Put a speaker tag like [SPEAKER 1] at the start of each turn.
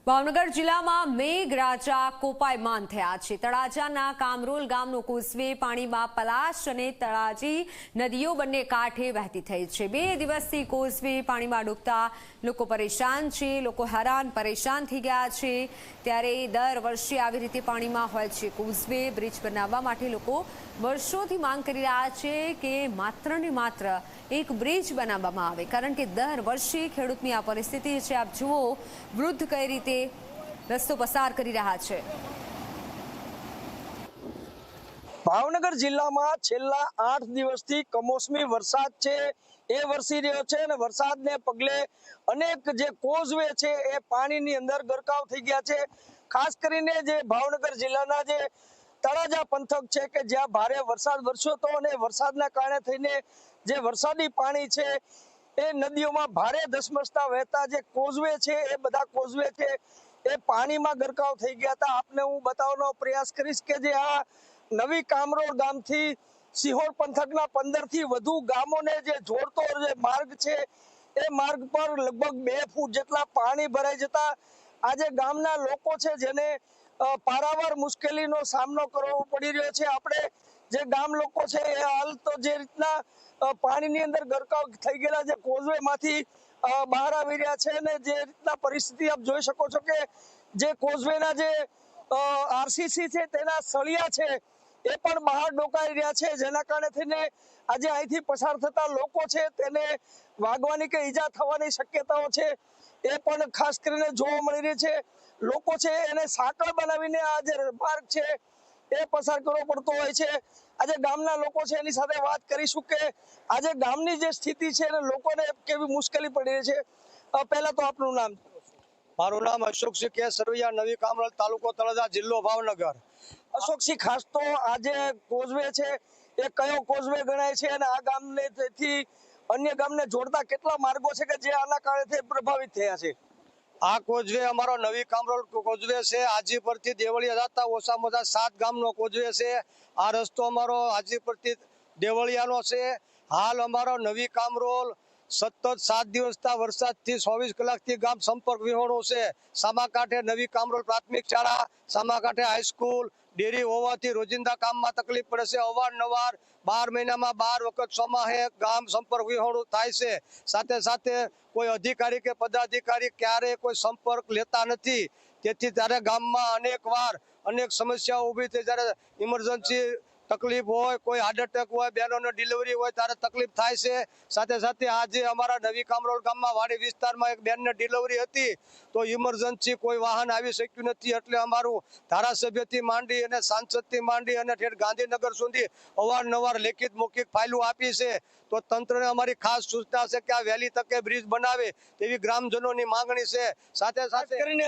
[SPEAKER 1] ભાવનગર જિલ્લામાં મેઘરાજા કોપાયમાન થયા છે। તળાજાના કામરોલ ગામનો કોઝવે પાણીમાં પલાશ અને તળાજી નદીઓ બંને કાંઠે વહેતી થઈ છે। 2 દિવસથી કોઝવે પાણીમાં ડૂબતા લોકો પરેશાન છે, લોકો હેરાન પરેશાન થઈ ગયા છે। ત્યારે દર વર્ષે આવી રીતે પાણીમાં હોય છે કોઝવે બ્રિજ બનાવવા માટે લોકો વર્ષોથી માંગ કરી રહ્યા છે કે માત્ર ને માત્ર એક બ્રિજ બનાવવામાં આવે, કારણ કે દર વર્ષે ખેડૂતની આ પરિસ્થિતિ છે। આપ જુઓ વૃદ્ધ કઈ રીતે રસ્તો પસાર કરી રહ્યા છે।
[SPEAKER 2] ભાવનગર જિલ્લામાં છેલ્લા 8 દિવસથી કમોસમી વરસાદ છે એ વરસી રહ્યો છે અને વરસાદને પગલે અનેક જે કોઝવે છે એ પાણીની અંદર ગરકાવ થઈ ગયા છે। ખાસ કરીને જે ભાવનગર જિલ્લાના જે તળાજા પંથક છે કે જ્યાં ભારે વરસાદ વરસ્યો હતો અને વરસાદના કારણે થઈને જે વરસાદી પાણી છે એ નદીઓમાં ભારે ધસમસતા વહેતા જે કોઝવે છે એ બધા કોઝવે છે એ પાણીમાં ગરકાવ થઈ ગયા હતા। આપને હું બતાવવાનો પ્રયાસ કરીશ કે જે આ નવી કામરોળ ગામથી સિહોર પંથકના 15 થી વધુ ગામોને જે જોડતો જે માર્ગ છે એ માર્ગ પર લગભગ 2 ફૂટ જેટલા પાણી ભરાઈ જતા આજે ગામના લોકો છે જેને પારાવાર મુશ્કેલીનો સામનો કરવો પડી રહ્યો છે। આપણે જે ગામ લોકો છે એ હાલ તો જે રીતના પાણીની અંદર ગરકાવ થઈ ગયેલા જે કોઝવેમાંથી બહાર આવી રહ્યા છે અને જે રીતના પરિસ્થિતિ આપ જોઈ શકો છો કે જે કોઝવેના જે આરસીસી છે તેના સળિયા છે એ પણ બહાર ડોકાઈ રહ્યા છે, જેના કારણે થઈને આજે અહીંથી પસાર થતા લોકો છે તેને વાગવાની કે ઈજા થવાની શક્યતાઓ છે એ પણ ખાસ કરીને જોવા મળી રહી છે। લોકો છે એને સાંકળ બનાવીને આ જે માર્ગ છે એ પસાર કરવો પડતો હોય છે। આજે ગામના લોકો છે એની સાથે વાત કરીશું કે આજે ગામની જે સ્થિતિ છે અને લોકોને કેવી મુશ્કેલી પડી રહી છે। પહેલા તો આપનું નામ?
[SPEAKER 3] મારું નામ અશોકસિંહ કે સરવૈયા, નવી કામરોલ, તાલુકો તળાજા, જિલ્લો ભાવનગર।
[SPEAKER 2] અશોકસિંહ, ખાસ તો આજે કોઝવે છે એ કયો કોઝવે ગણાય છે અને આ ગામને થી અન્ય ગામને જોડતા કેટલા માર્ગો છે કે જે આના કારણે પ્રભાવિત થયા છે?
[SPEAKER 3] આ કોઝવે અમારો નવી કામરોલ કોઝવે છે। હાજીપુરથી દેવળિયા જતા ઓછામાં ઓછા 7 ગામનો કોઝવે છે। આ રસ્તો અમારો હાજીપુરથી દેવળિયાનો છે। હાલ અમારો નવી કામરોલ સતત 7 દિવસના વરસાદથી 24 કલાકથી ગામ સંપર્ક વિહોણું છે। સામાકાંઠે નવી કામરોલ પ્રાથમિક શાળા, સામાકાંઠે હાઈસ્કૂલ, ડેરી હોવાથી રોજિંદા કામમાં તકલીફ પડે છે। અવારનવાર 12 મહિનામાં 12 વખત ચોમાહે ગામ સંપર્ક વિહોણું થાય છે। સાથે સાથે કોઈ અધિકારી કે પદાધિકારી ક્યારેય કોઈ સંપર્ક લેતા નથી, તેથી ત્યારે ગામમાં અનેક સમસ્યાઓ ઊભી થઈ। જ્યારે ઇમરજન્સી તકલીફ હોય, કોઈ હાર્ટ એટેક હોય, બહેનોને ડિલિવરી હોય ત્યારે તકલીફ થાય છે। સાથે સાથે આજે અમારા નવી કામરોલ ગામમાં વાડી વિસ્તારમાં એક બેનને ડિલિવરી હતી તો ઇમરજન્સી કોઈ વાહન આવી શક્યું નથી, એટલે અમારું ધારાસભ્યથી માંડી અને સાંસદથી માંડી અને ઠેઠ ગાંધીનગર સુધી અવારનવાર લેખિત મૌખિક ફાઇલો આપી છે। તો તંત્રને અમારી ખાસ સૂચના છે કે આ વહેલી તકે બ્રિજ બનાવે તેવી ગ્રામજનોની માંગણી છે। સાથે સાથે
[SPEAKER 2] કરીને